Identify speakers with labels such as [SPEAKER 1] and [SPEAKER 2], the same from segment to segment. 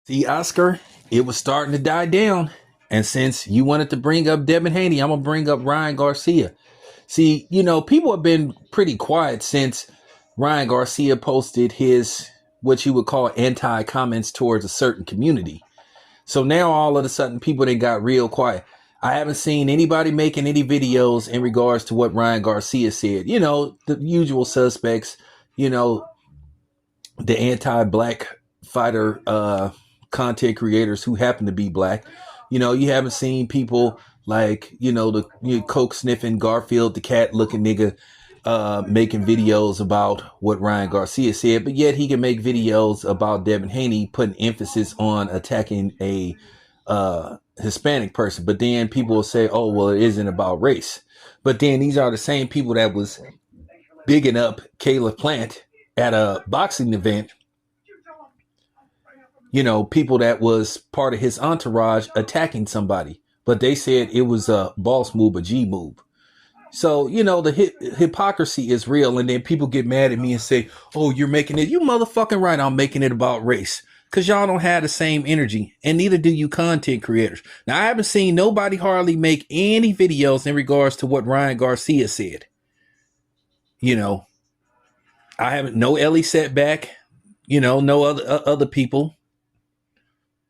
[SPEAKER 1] See, Oscar, it was starting to die down. And since you wanted to bring up Devon Haney, I'm going to bring up Ryan Garcia. See, people have been pretty quiet since Ryan Garcia posted his, what you would call anti comments towards a certain community. So now all of a sudden people they got real quiet. I haven't seen anybody making any videos in regards to what Ryan Garcia said. The usual suspects, you know, the anti-black fighter content creators who happen to be black. You haven't seen people like, the coke sniffing Garfield, the cat looking nigga, making videos about what Ryan Garcia said, but yet he can make videos about Devon Haney putting emphasis on attacking a Hispanic person. But then people will say, oh, well, it isn't about race. But then these are the same people that was bigging up Caleb Plant at a boxing event. People that was part of his entourage attacking somebody, but they said it was a boss move, a G move. So, the hypocrisy is real. And then people get mad at me and say, oh, you're making it. You motherfucking right. I'm making it about race because y'all don't have the same energy, and neither do you content creators. Now, I haven't seen nobody hardly make any videos in regards to what Ryan Garcia said. I haven't, no Ellie Setback, no other people.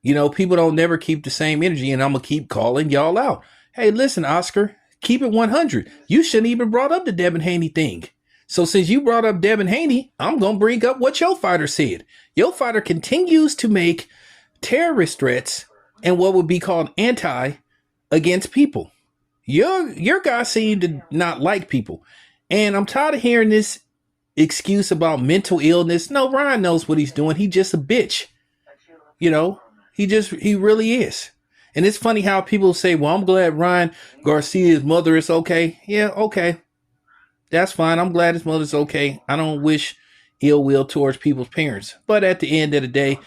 [SPEAKER 1] People don't never keep the same energy, and I'm going to keep calling y'all out. Hey, listen, Oscar, keep it 100. You shouldn't even brought up the Devon Haney thing. So since you brought up Devon Haney, I'm going to bring up what your fighter said. Your fighter continues to make terrorist threats and what would be called anti against people. Your guy seemed to not like people. And I'm tired of hearing this excuse about mental illness. No, Ryan knows what he's doing. He just a bitch. He really is. And it's funny how people say, well, I'm glad Ryan Garcia's mother is okay. Yeah, okay. That's fine. I'm glad his mother's okay. I don't wish ill will towards people's parents. But at the end of the day,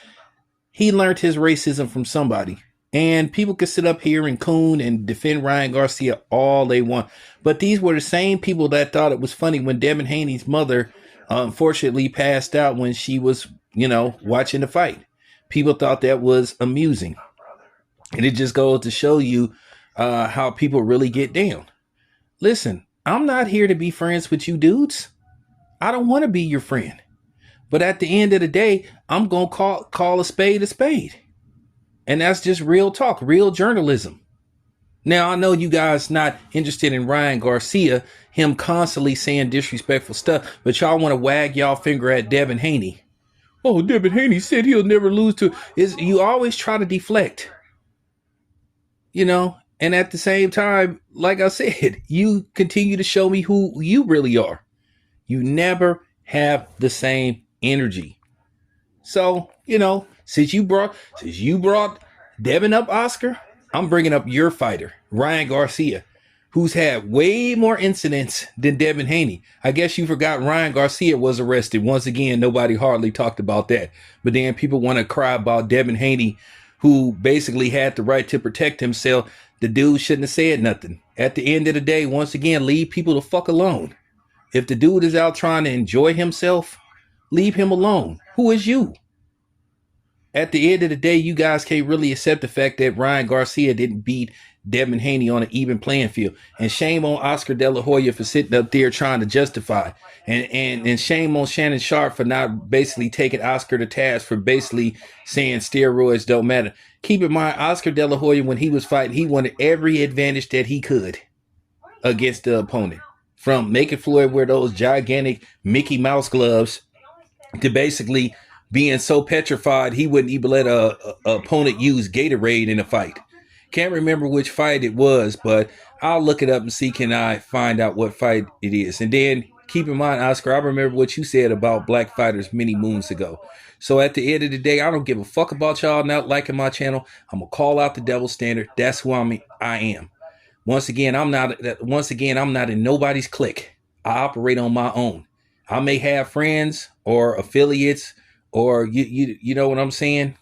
[SPEAKER 1] he learned his racism from somebody. And people can sit up here and coon and defend Ryan Garcia all they want. But these were the same people that thought it was funny when Devon Haney's mother unfortunately passed out when she was, watching the fight. People thought that was amusing. And it just goes to show you how people really get down. Listen, I'm not here to be friends with you dudes. I don't want to be your friend. But at the end of the day, I'm going to call a spade a spade. And that's just real talk, real journalism. Now, I know you guys not interested in Ryan Garcia, him constantly saying disrespectful stuff, but y'all want to wag y'all finger at Devon Haney. Oh, Devon Haney said he'll never lose to. You always try to deflect. And at the same time, like I said, you continue to show me who you really are. You never have the same energy. So, since you brought Devon up, Oscar, I'm bringing up your fighter, Ryan Garcia, who's had way more incidents than Devon Haney. I guess you forgot Ryan Garcia was arrested. Once again, nobody hardly talked about that. But then people want to cry about Devon Haney, who basically had the right to protect himself. The dude shouldn't have said nothing. At the end of the day, once again, leave people the fuck alone. If the dude is out trying to enjoy himself, leave him alone. Who is you? At the end of the day, you guys can't really accept the fact that Ryan Garcia didn't beat Devon Haney on an even playing field. And shame on Oscar De La Hoya for sitting up there trying to justify. And shame on Shannon Sharp for not basically taking Oscar to task for basically saying steroids don't matter. Keep in mind, Oscar De La Hoya, when he was fighting, he wanted every advantage that he could against the opponent. From making Floyd wear those gigantic Mickey Mouse gloves to basically being so petrified he wouldn't even let a opponent use Gatorade in a fight. Can't remember which fight it was, but I'll look it up and see can I find out what fight it is. And then keep in mind, Oscar, I remember what you said about black fighters many moons ago. So at the end of the day, I don't give a fuck about y'all not liking my channel. I'm gonna call out the double standard. That's who I am. Once again, I'm not in nobody's clique. I operate on my own. I may have friends or affiliates or you know what I'm saying?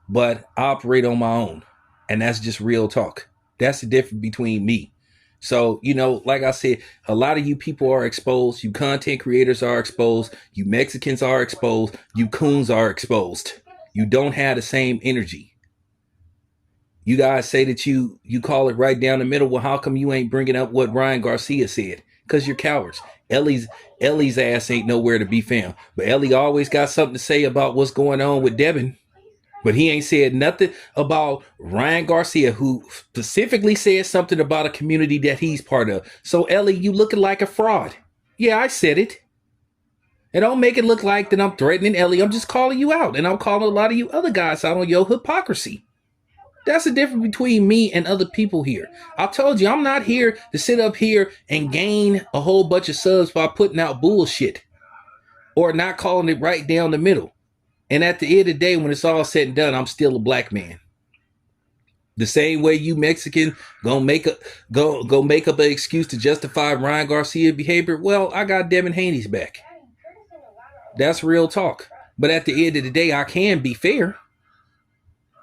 [SPEAKER 1] But I operate on my own. And that's just real talk. That's the difference between me. So, like I said, a lot of you people are exposed. You content creators are exposed. You Mexicans are exposed. You coons are exposed. You don't have the same energy. You guys say that you call it right down the middle. Well, how come you ain't bringing up what Ryan Garcia said? Because you're cowards. Ellie's ass ain't nowhere to be found. But Ellie always got something to say about what's going on with Devon. But he ain't said nothing about Ryan Garcia, who specifically said something about a community that he's part of. So Ellie, you looking like a fraud. Yeah, I said it. And don't make it look like that I'm threatening Ellie. I'm just calling you out. And I'm calling a lot of you other guys out on your hypocrisy. That's the difference between me and other people here. I told you, I'm not here to sit up here and gain a whole bunch of subs by putting out bullshit or not calling it right down the middle. And at the end of the day, when it's all said and done, I'm still a black man. The same way you Mexican go make up an excuse to justify Ryan Garcia behavior. Well, I got Devon Haney's back. That's real talk. But at the end of the day, I can be fair.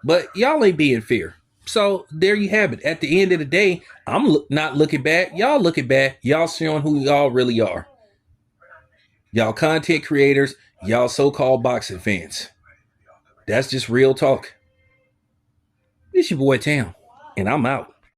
[SPEAKER 1] But y'all ain't being fair. So there you have it. At the end of the day, I'm not looking bad. Y'all looking bad. Y'all showing who y'all really are. Y'all content creators. Y'all so-called boxing fans. That's just real talk. It's your boy Tam, and I'm out.